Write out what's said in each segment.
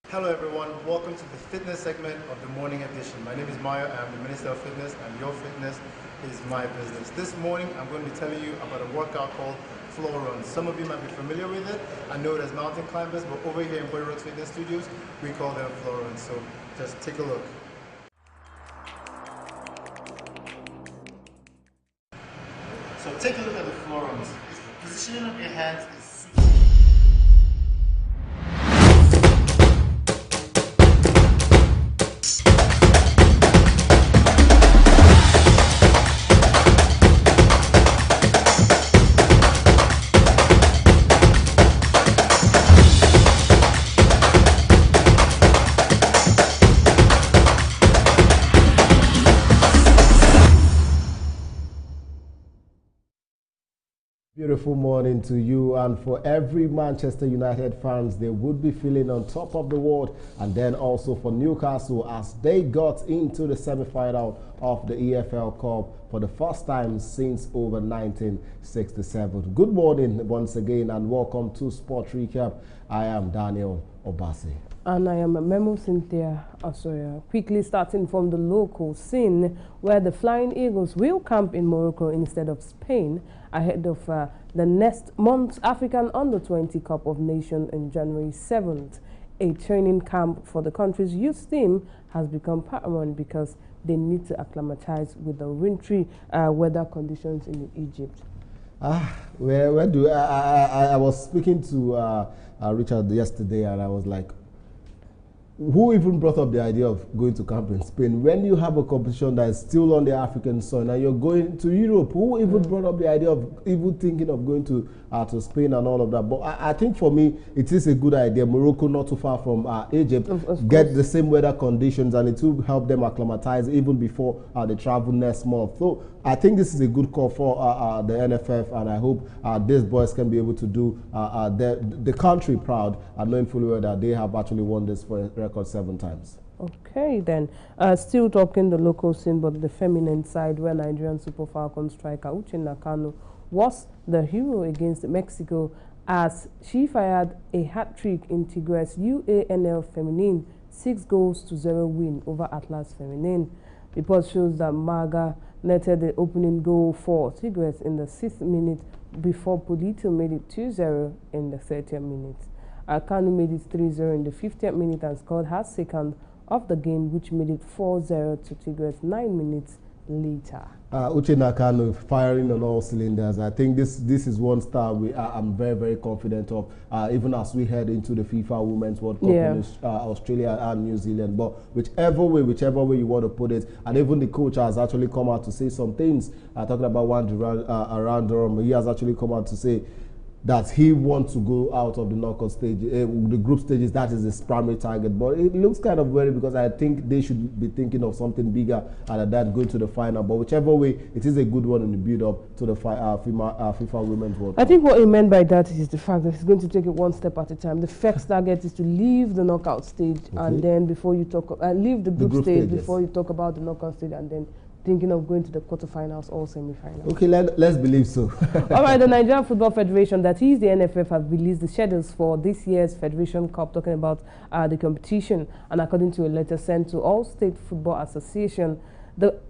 Hello everyone, welcome to the fitness segment of the morning edition. My name is Mayo, I'm the Minister of Fitness, and your fitness is my business. This morning I'm going to be telling you about a workout called Floor Run. Some of you might be familiar with it. I know it as mountain climbers, but over here in Body Road Fitness Studios, we call them Floor Runs. So just take a look. So take a look at the Floor Runs. The positioning of your hands is Beautiful morning to you, and for every Manchester United fans, they would be feeling on top of the world, and then also for Newcastle as they got into the semi-final of the EFL Cup for the first time since over 1967. Good morning once again and welcome to Sport Recap. I am Daniel Obasi. And I am Memo Cynthia Asoya. Quickly starting from the local scene, where the Flying Eagles will camp in Morocco instead of Spain ahead of the next month's African Under-20 Cup of Nations on January 7th. A training camp for the country's youth team has become paramount because they need to acclimatize with the wintry weather conditions in Egypt. Where do I was speaking to Richard yesterday, and I was like, who even brought up the idea of going to camp in Spain when you have a competition that is still on the African soil and you're going to Europe? Who even brought up the idea of even thinking of going to Spain and all of that? But I think for me, it is a good idea. Morocco, not too far from Egypt, get the same weather conditions, and it will help them acclimatize even before they travel next month. So I think this is a good call for the NFF, and I hope these boys can be able to do the country proud, and knowing fully well that they have actually won this for a record 7 times. Okay, then. Still talking the local scene, but the feminine side, where Nigerian Super Falcons striker Uchenna Kanu was the hero against Mexico as she fired a hat-trick in Tigres UANL Feminine 6-0 win over Atlas Feminine. Report shows that Maga netted the opening goal for Tigres in the 6th minute before Polito made it 2-0 in the 30th minute. Kanu made it 3-0 in the 50th minute and scored her second of the game, which made it 4-0 to Tigres 9 minutes later. Uchenna Kanu firing on all cylinders. I think this is one star I'm very, very confident of, even as we head into the FIFA Women's World Cup in Australia and New Zealand. But whichever way you want to put it, and even the coach has actually come out to say some things. Talking about one around Durham, he has actually come out to say that he wants to go out of the knockout stage, the group stages. That is his primary target. But it looks kind of weird because I think they should be thinking of something bigger than that, going to the final. But whichever way, it is a good one in the build-up to the FIFA Women's World Cup. I think what he meant by that is the fact that he's going to take it one step at a time. The first target is to leave the knockout stage, and then before you talk, leave the group stage before you talk about the knockout stage, and then thinking of going to the quarterfinals or semi-finals. Okay, let's believe so. All right, the Nigerian Football Federation, that is the NFF, have released the schedules for this year's Federation Cup, talking about the competition. And according to a letter sent to all state football association, the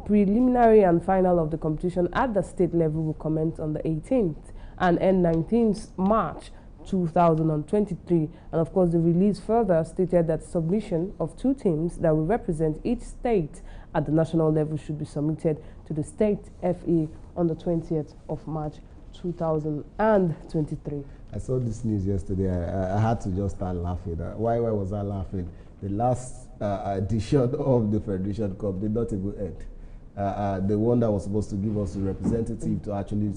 preliminary and final of the competition at the state level will commence on the 18th and end 19th March 2023. And of course, the release further stated that submission of 2 teams that will represent each state at the national level should be submitted to the state FA on the 20th of March 2023. I saw this news yesterday. I had to just start laughing. Why was I laughing? The last edition of the Federation Cup did not even end. The one that was supposed to give us the representative to actually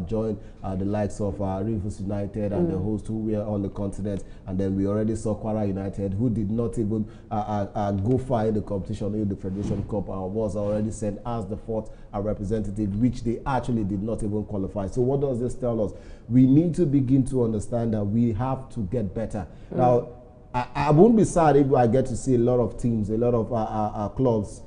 join the likes of Rivers United and the host who were on the continent, and then we already saw Kwara United, who did not even go far in the competition in the Federation Cup, and was already sent as the 4th representative, which they actually did not even qualify. So what does this tell us? We need to begin to understand that we have to get better. Now, I won't be sad if I get to see a lot of teams, a lot of clubs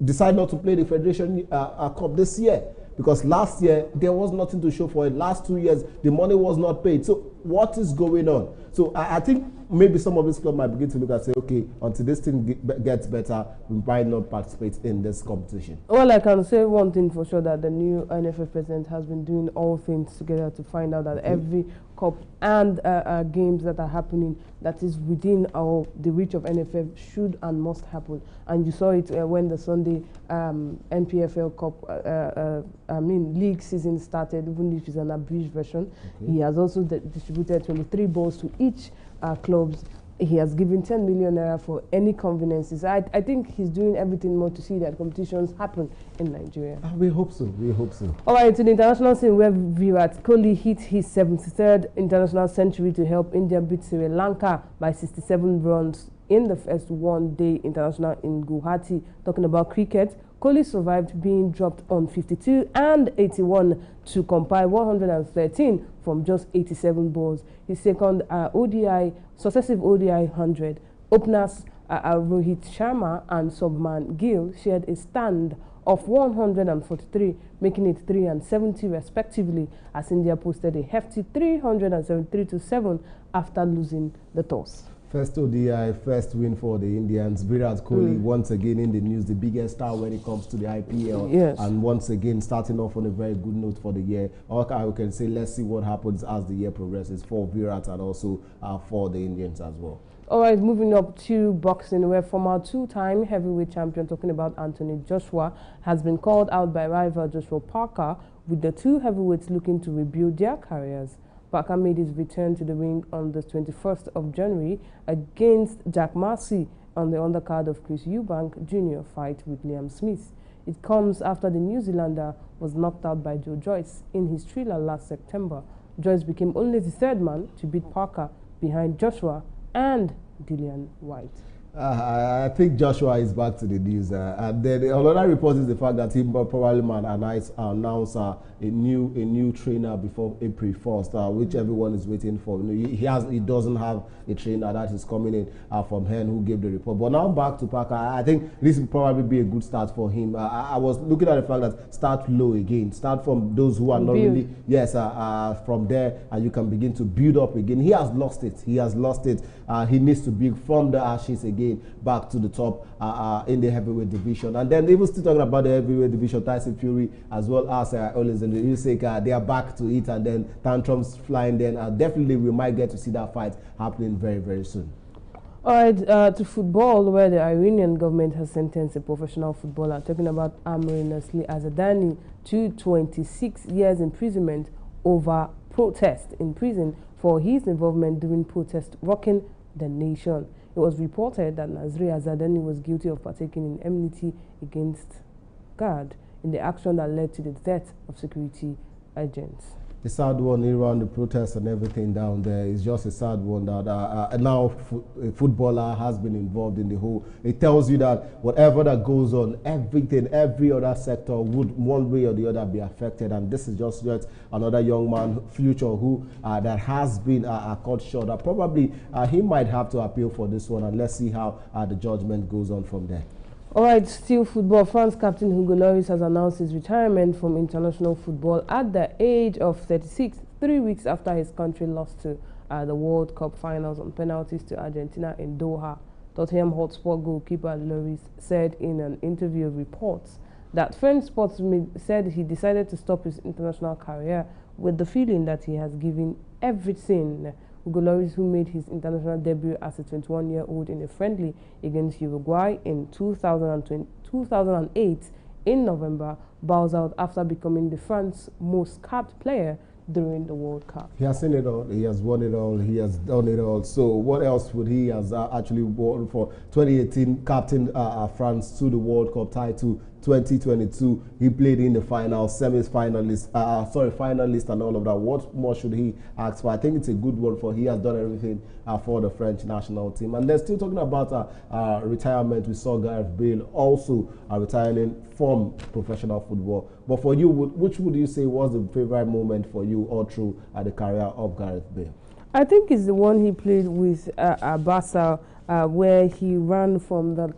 decide not to play the Federation Cup this year, because last year there was nothing to show for it. Last 2 years, the money was not paid. So what is going on? So I think maybe some of this club might begin to look and say, okay, until this thing gets better, we might not participate in this competition. Well, I can say one thing for sure, that the new NFF president has been doing all things together to find out that every cup and games that are happening that is within the reach of NFF should and must happen. And you saw it when the Sunday NPFL Cup, league season started, even if it's an abridged version. He has also distributed 23 balls to each clubs. He has given 10 million naira for any conveniences. I think he's doing everything more to see that competitions happen in Nigeria. We hope so. We hope so. All right, to the international scene, where Virat Kohli hit his 73rd international century to help India beat Sri Lanka by 67 runs in the first one-day international in Guwahati. Talking about cricket, Kohli survived being dropped on 52 and 81 to compile 113 from just 87 balls. His second successive ODI 100. Openers Rohit Sharma and Subman Gill shared a stand of 143, making it 3 and 70 respectively, as India posted a hefty 373 to 7 after losing the toss. First ODI, first win for the Indians. Virat Kohli once again in the news, the biggest star when it comes to the IPL. Yes. And once again starting off on a very good note for the year. Okay, we can say let's see what happens as the year progresses for Virat and also for the Indians as well. All right, moving up to boxing, where former two-time heavyweight champion, talking about Anthony Joshua, has been called out by rival Joshua Parker, with the two heavyweights looking to rebuild their careers. Parker made his return to the ring on the 21st of January against Jack Massey on the undercard of Chris Eubank Jr. fight with Liam Smith. It comes after the New Zealander was knocked out by Joe Joyce in his thriller last September. Joyce became only the third man to beat Parker, behind Joshua and Dillian White. I think Joshua is back to the news. And then another report is the fact that he probably might announce a new trainer before April 1st, which everyone is waiting for. He doesn't have a trainer that is coming in from Hen, who gave the report. But now back to Parker. I think this will probably be a good start for him. I was looking at the fact that start low again. Start from those who are not really, from there, and you can begin to build up again. He has lost it. He has lost it. He needs to build from the ashes again back to the top in the heavyweight division. And then even still talking about the heavyweight division, Tyson Fury as well as Usyk, they are back to it, and then tantrums flying. Then definitely we might get to see that fight happening very, very soon. All right, to football, where the Iranian government has sentenced a professional footballer, talking about Amri Nasli Azadani, to 26 years imprisonment over protest in prison for his involvement during protest rocking the nation. It was reported that Nasri Azadani was guilty of partaking in enmity against God in the action that led to the death of security agents. The sad one around the protests and everything down there is just a sad one that now a footballer has been involved in the whole. It tells you that whatever that goes on, everything, every other sector would one way or the other be affected. And this is just yet another young man, future, who that has been cut short. Probably he might have to appeal for this one, and let's see how the judgment goes on from there. All right, still football. France captain Hugo Lloris has announced his retirement from international football at the age of 36, 3 weeks after his country lost to the World Cup finals on penalties to Argentina in Doha. Tottenham Hotspur goalkeeper Lloris said in an interview of reports that French sportsman said he decided to stop his international career with the feeling that he has given everything. Hugo Lloris, who made his international debut as a 21-year-old in a friendly against Uruguay in 2008 in November, bows out after becoming the France's most capped player during the World Cup. He has seen it all, he has won it all, he has done it all. So what else would he has actually won for 2018, captain France to the World Cup title? 2022, he played in the final, finalist and all of that. What more should he ask for? I think it's a good one for he has done everything for the French national team. And they're still talking about retirement. We saw Gareth Bale also retiring from professional football. But for you, which would you say was the favorite moment for you all through the career of Gareth Bale? I think it's the one he played with Barca, where he ran from the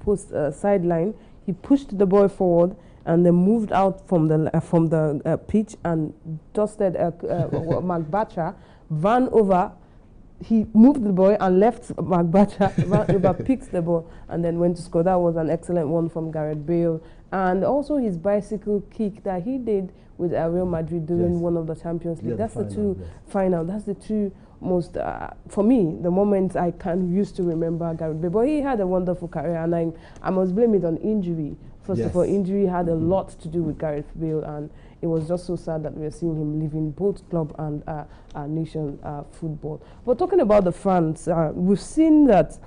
post sideline. He pushed the ball forward and then moved out from the pitch and dusted Mark Batcha, ran over. He moved the ball and left Mark Batcha, ran over, picked the ball, and then went to score. That was an excellent one from Gareth Bale. And also his bicycle kick that he did with Real Madrid during one of the Champions League. That's the two final. That's the two most, for me, the moments I can used to remember Gareth Bale. But he had a wonderful career, and I must blame it on injury. First of all, injury had a lot to do with Gareth Bale, and it was just so sad that we're seeing him leaving both club and our nation football. But talking about the fans, we've seen that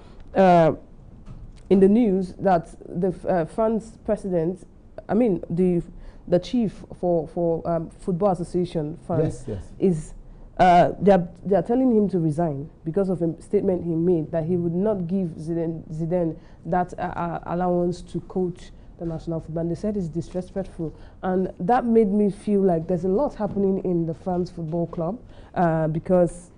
in the news that the France president, I mean the chief for Football Association France is they are telling him to resign because of a statement he made that he would not give Zidane that allowance to coach the national football. And they said it's disrespectful, and that made me feel like there's a lot happening in the France Football Club because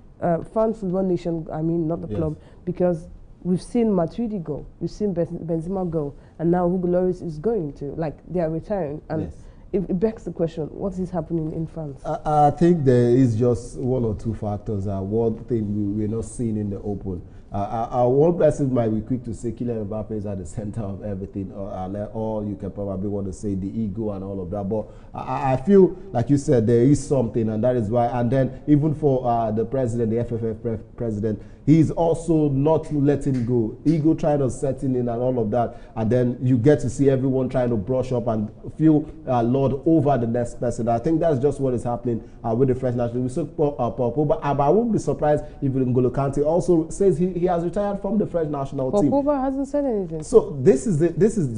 France Football Nation, I mean not the club, because we've seen Matuidi go, we've seen Benzema go, and now Hugo Lloris is going to, like, they are retiring, and it begs the question, what is happening in France? I think there is just one or two factors. One thing we're not seeing in the open. One person might be quick to say Kylian Mbappe is at the center of everything, or you can probably want to say the ego and all of that. But I feel, like you said, there is something, and that is why. And then even for the president, the FFF president, he's also not letting go. Ego trying to set in and all of that. And then you get to see everyone trying to brush up and feel lord over the next person. I think that's just what is happening with the French national. We saw Paul Pogba, but I wouldn't be surprised if N'Golo Kante also says he has retired from the French national team. Paul Pogba hasn't said anything. So this is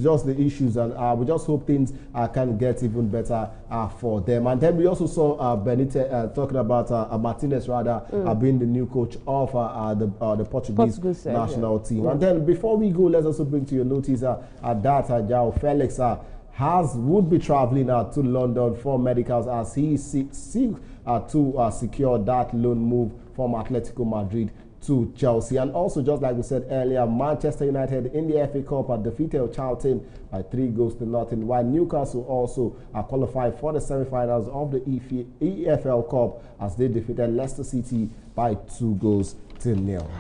just the issues, and we just hope things can get even better for them. And then we also saw Benitez talking about Martinez being the new coach of the Portuguese national team. And then before we go, let's also bring to your notice that João Felix would be traveling to London for medicals as he seeks to secure that loan move from Atletico Madrid to Chelsea. And also, just like we said earlier, Manchester United in the FA Cup defeated Charlton by 3-0, while Newcastle also qualified for the semi-finals of the EFL Cup as they defeated Leicester City by 2-0.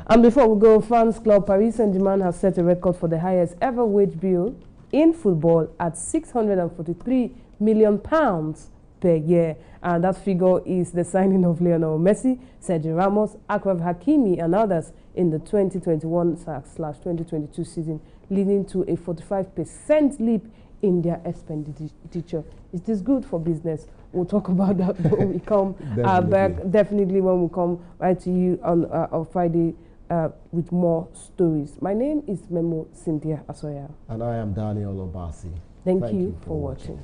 And before we go, France club Paris Saint-Germain has set a record for the highest ever wage bill in football at £643 million per year. And that figure is the signing of Lionel Messi, Sergio Ramos, Achraf Hakimi, and others in the 2021/2022 season, leading to a 45% leap in their expenditure. Is this good for business? We'll talk about that when we come back. Definitely when we come right to you on Friday with more stories. My name is Memo Cynthia Asoya. And I am Daniel Obasi. Thank you for watching.